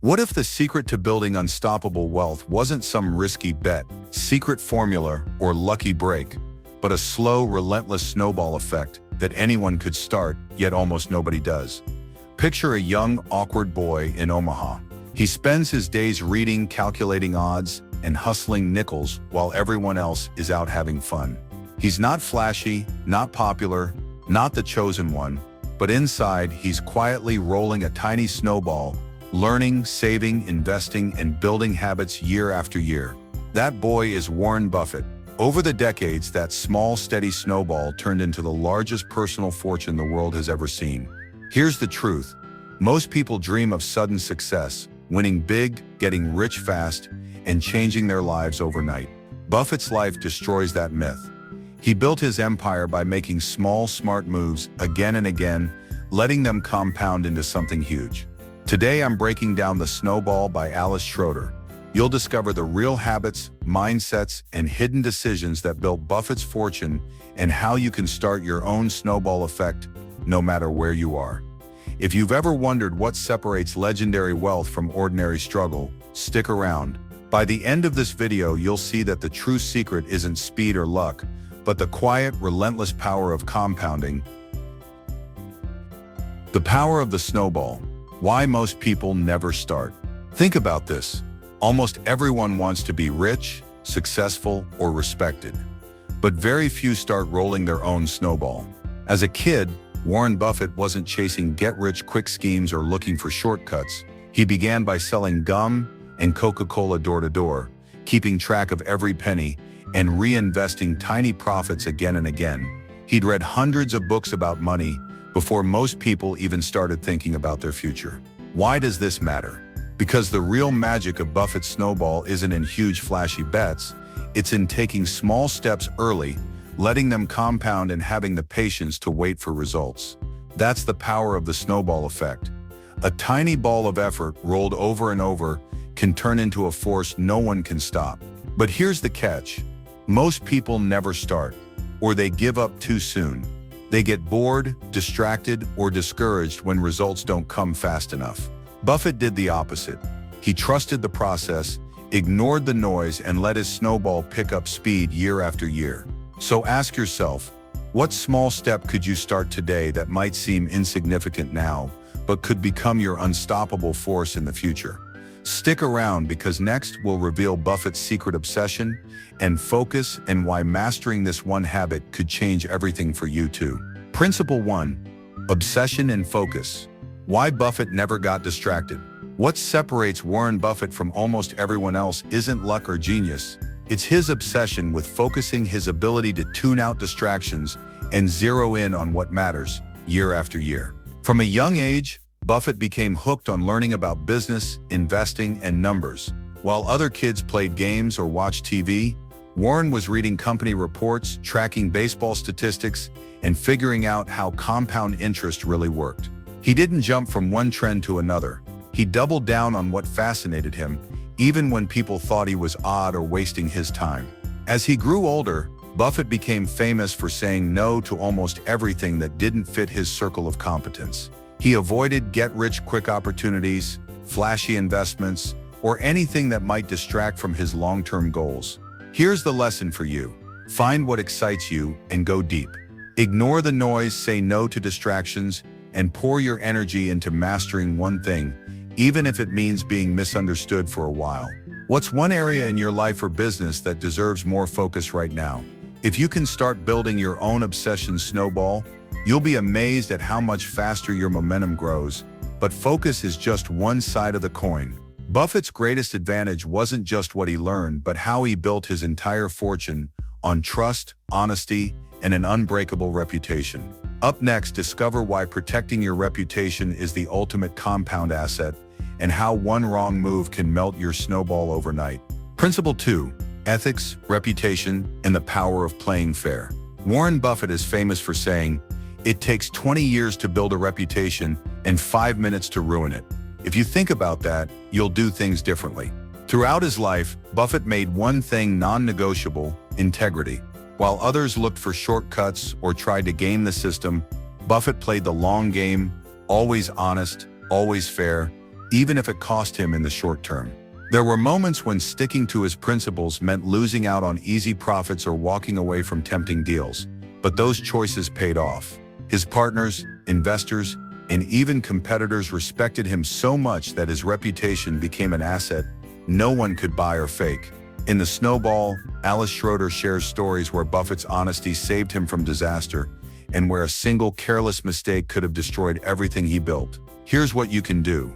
What if the secret to building unstoppable wealth wasn't some risky bet, secret formula, or lucky break, but a slow, relentless snowball effect that anyone could start, yet almost nobody does? Picture a young, awkward boy in Omaha. He spends his days reading, calculating odds, and hustling nickels while everyone else is out having fun. He's not flashy, not popular, not the chosen one, but inside he's quietly rolling a tiny snowball, learning, saving, investing, and building habits year after year. That boy is Warren Buffett. Over the decades, that small, steady snowball turned into the largest personal fortune the world has ever seen. Here's the truth. Most people dream of sudden success, winning big, getting rich fast, and changing their lives overnight. Buffett's life destroys that myth. He built his empire by making small, smart moves again and again, letting them compound into something huge. Today, I'm breaking down The Snowball by Alice Schroeder. You'll discover the real habits, mindsets, and hidden decisions that built Buffett's fortune and how you can start your own snowball effect, no matter where you are. If you've ever wondered what separates legendary wealth from ordinary struggle, stick around. By the end of this video, you'll see that the true secret isn't speed or luck, but the quiet, relentless power of compounding. The power of the snowball. Why most people never start. Think about this. Almost everyone wants to be rich, successful, or respected. But very few start rolling their own snowball. As a kid, Warren Buffett wasn't chasing get-rich-quick schemes or looking for shortcuts. He began by selling gum and Coca-Cola door-to-door, keeping track of every penny, and reinvesting tiny profits again and again. He'd read hundreds of books about money before most people even started thinking about their future. Why does this matter? Because the real magic of Buffett's snowball isn't in huge flashy bets, it's in taking small steps early, letting them compound and having the patience to wait for results. That's the power of the snowball effect. A tiny ball of effort rolled over and over can turn into a force no one can stop. But here's the catch. Most people never start, or they give up too soon. They get bored, distracted, or discouraged when results don't come fast enough. Buffett did the opposite. He trusted the process, ignored the noise, and let his snowball pick up speed year after year. So ask yourself, what small step could you start today that might seem insignificant now, but could become your unstoppable force in the future? Stick around because next we'll reveal Buffett's secret obsession and focus and why mastering this one habit could change everything for you too. Principle 1. Obsession and focus. Why Buffett never got distracted. What separates Warren Buffett from almost everyone else isn't luck or genius. It's his obsession with focusing, his ability to tune out distractions and zero in on what matters year after year. From a young age, Buffett became hooked on learning about business, investing, and numbers. While other kids played games or watched TV, Warren was reading company reports, tracking baseball statistics, and figuring out how compound interest really worked. He didn't jump from one trend to another. He doubled down on what fascinated him, even when people thought he was odd or wasting his time. As he grew older, Buffett became famous for saying no to almost everything that didn't fit his circle of competence. He avoided get-rich-quick opportunities, flashy investments, or anything that might distract from his long-term goals. Here's the lesson for you. Find what excites you and go deep. Ignore the noise, say no to distractions, and pour your energy into mastering one thing, even if it means being misunderstood for a while. What's one area in your life or business that deserves more focus right now? If you can start building your own obsession snowball, you'll be amazed at how much faster your momentum grows. But focus is just one side of the coin. Buffett's greatest advantage wasn't just what he learned, but how he built his entire fortune on trust, honesty, and an unbreakable reputation. Up next, discover why protecting your reputation is the ultimate compound asset and how one wrong move can melt your snowball overnight. Principle 2. Ethics, reputation, and the power of playing fair. Warren Buffett is famous for saying, "It takes 20 years to build a reputation and 5 minutes to ruin it." If you think about that, you'll do things differently. Throughout his life, Buffett made one thing non-negotiable: integrity. While others looked for shortcuts or tried to game the system, Buffett played the long game, always honest, always fair, even if it cost him in the short term. There were moments when sticking to his principles meant losing out on easy profits or walking away from tempting deals, but those choices paid off. His partners, investors, and even competitors respected him so much that his reputation became an asset no one could buy or fake. In the Snowball, Alice Schroeder shares stories where Buffett's honesty saved him from disaster and where a single careless mistake could have destroyed everything he built. Here's what you can do.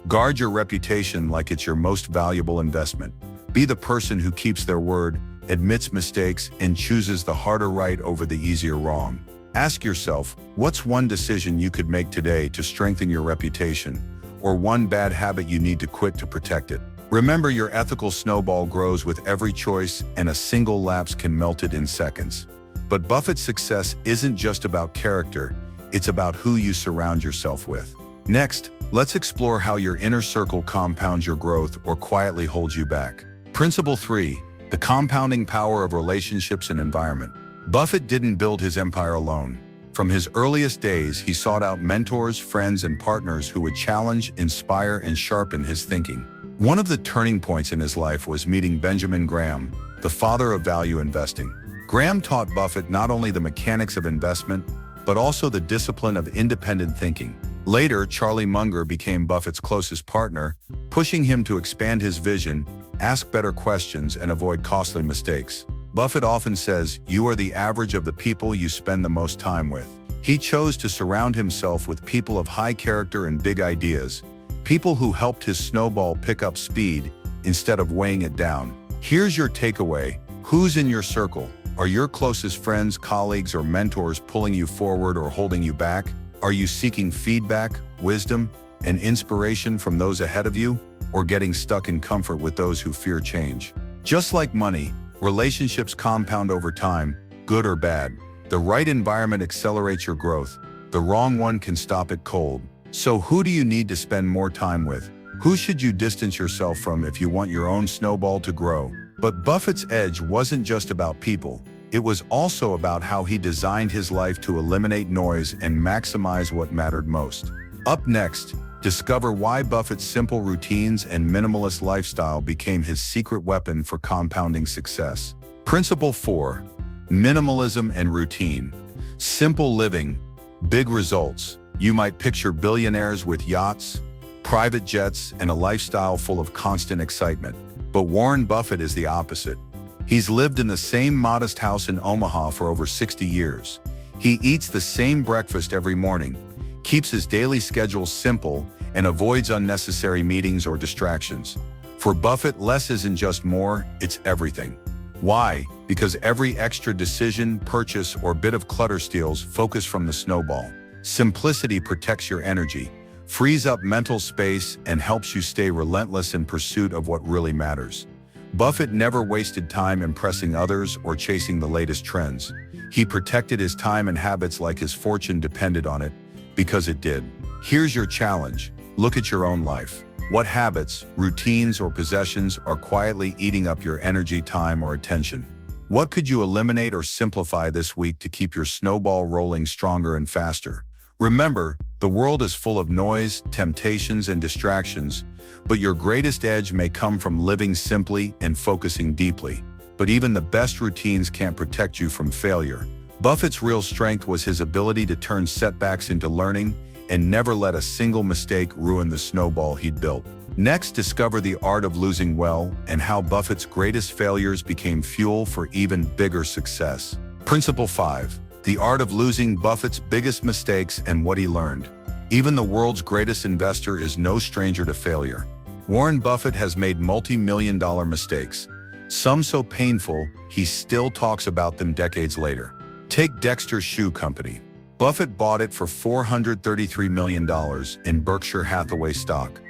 Guard your reputation like it's your most valuable investment. Be the person who keeps their word, admits mistakes, and chooses the harder right over the easier wrong. Ask yourself, what's one decision you could make today to strengthen your reputation, or one bad habit you need to quit to protect it? Remember, your ethical snowball grows with every choice, and a single lapse can melt it in seconds. But Buffett's success isn't just about character, it's about who you surround yourself with. Next, let's explore how your inner circle compounds your growth or quietly holds you back. Principle 3, the compounding power of relationships and environment. Buffett didn't build his empire alone. From his earliest days, he sought out mentors, friends, and partners who would challenge, inspire, and sharpen his thinking. One of the turning points in his life was meeting Benjamin Graham, the father of value investing. Graham taught Buffett not only the mechanics of investment, but also the discipline of independent thinking. Later, Charlie Munger became Buffett's closest partner, pushing him to expand his vision, ask better questions, and avoid costly mistakes. Buffett often says, "You are the average of the people you spend the most time with." He chose to surround himself with people of high character and big ideas, people who helped his snowball pick up speed instead of weighing it down. Here's your takeaway. Who's in your circle? Are your closest friends, colleagues, or mentors pulling you forward or holding you back? Are you seeking feedback, wisdom, and inspiration from those ahead of you, or getting stuck in comfort with those who fear change? Just like money, relationships compound over time, good or bad. The right environment accelerates your growth. The wrong one can stop it cold. So who do you need to spend more time with? Who should you distance yourself from if you want your own snowball to grow? But Buffett's edge wasn't just about people. It was also about how he designed his life to eliminate noise and maximize what mattered most. Up next, discover why Buffett's simple routines and minimalist lifestyle became his secret weapon for compounding success. Principle 4, minimalism and routine. Simple living, big results. You might picture billionaires with yachts, private jets, and a lifestyle full of constant excitement. But Warren Buffett is the opposite. He's lived in the same modest house in Omaha for over 60 years. He eats the same breakfast every morning, keeps his daily schedule simple, and avoids unnecessary meetings or distractions. For Buffett, less isn't just more, it's everything. Why? Because every extra decision, purchase, or bit of clutter steals focus from the snowball. Simplicity protects your energy, frees up mental space, and helps you stay relentless in pursuit of what really matters. Buffett never wasted time impressing others or chasing the latest trends. He protected his time and habits like his fortune depended on it, because it did. Here's your challenge. Look at your own life. What habits, routines, or possessions are quietly eating up your energy, time, or attention? What could you eliminate or simplify this week to keep your snowball rolling stronger and faster? Remember, the world is full of noise, temptations, and distractions, but your greatest edge may come from living simply and focusing deeply. But even the best routines can't protect you from failure. Buffett's real strength was his ability to turn setbacks into learning and never let a single mistake ruin the snowball he'd built. Next, discover the art of losing well and how Buffett's greatest failures became fuel for even bigger success. Principle 5. The art of losing, Buffett's biggest mistakes and what he learned. Even the world's greatest investor is no stranger to failure. Warren Buffett has made multi-million-dollar mistakes, some so painful he still talks about them decades later. Take Dexter's Shoe Company. Buffett bought it for $433 million in Berkshire Hathaway stock,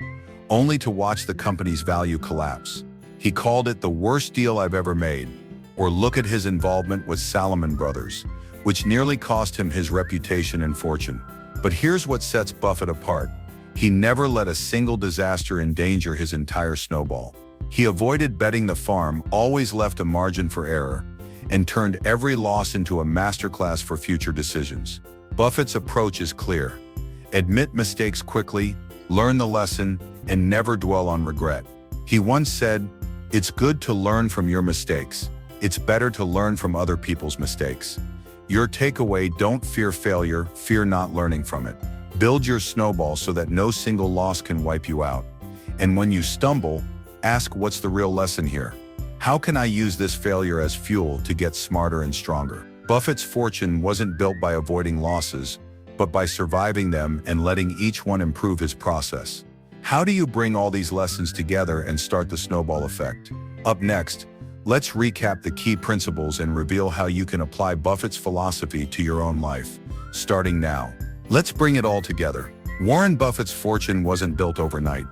only to watch the company's value collapse. He called it the worst deal I've ever made. Or look at his involvement with Salomon Brothers, which nearly cost him his reputation and fortune. But here's what sets Buffett apart. He never let a single disaster endanger his entire snowball. He avoided betting the farm, always left a margin for error, and turned every loss into a masterclass for future decisions. Buffett's approach is clear. Admit mistakes quickly, learn the lesson, and never dwell on regret. He once said, "It's good to learn from your mistakes. It's better to learn from other people's mistakes." Your takeaway: don't fear failure, fear not learning from it. Build your snowball so that no single loss can wipe you out. And when you stumble, ask, what's the real lesson here? How can I use this failure as fuel to get smarter and stronger? Buffett's fortune wasn't built by avoiding losses, but by surviving them and letting each one improve his process. How do you bring all these lessons together and start the snowball effect? Up next, let's recap the key principles and reveal how you can apply Buffett's philosophy to your own life. Starting now, let's bring it all together. Warren Buffett's fortune wasn't built overnight,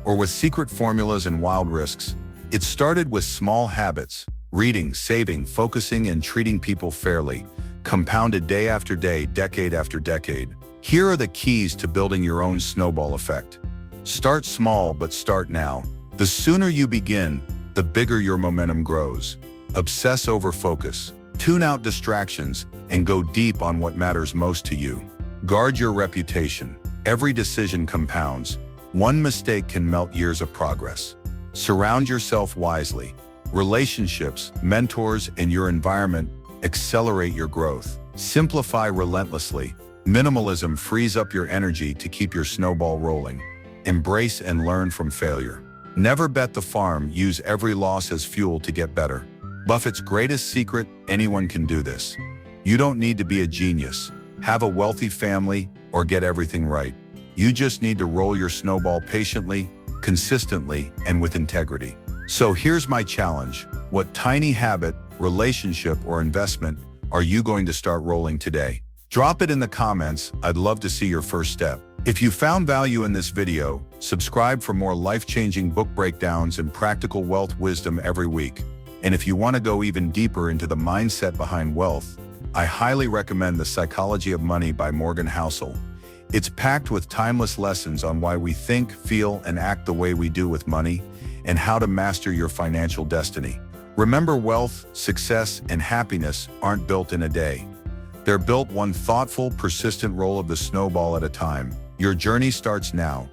or with secret formulas and wild risks. It started with small habits: reading, saving, focusing, and treating people fairly, compounded day after day, decade after decade. Here are the keys to building your own snowball effect. Start small, but start now. The sooner you begin, the bigger your momentum grows. Obsess over focus. Tune out distractions and go deep on what matters most to you. Guard your reputation. Every decision compounds. One mistake can melt years of progress. Surround yourself wisely. Relationships, mentors, and your environment accelerate your growth. Simplify relentlessly. Minimalism frees up your energy to keep your snowball rolling. Embrace and learn from failure. Never bet the farm. Use every loss as fuel to get better. Buffett's greatest secret: anyone can do this. You don't need to be a genius, have a wealthy family, or get everything right. You just need to roll your snowball patiently, consistently, and with integrity. So here's my challenge. What tiny habit, relationship, or investment are you going to start rolling today? Drop it in the comments. I'd love to see your first step. If you found value in this video, subscribe for more life-changing book breakdowns and practical wealth wisdom every week. And if you want to go even deeper into the mindset behind wealth, I highly recommend The Psychology of Money by Morgan Housel. It's packed with timeless lessons on why we think, feel, and act the way we do with money, and how to master your financial destiny. Remember, wealth, success, and happiness aren't built in a day. They're built one thoughtful, persistent roll of the snowball at a time. Your journey starts now.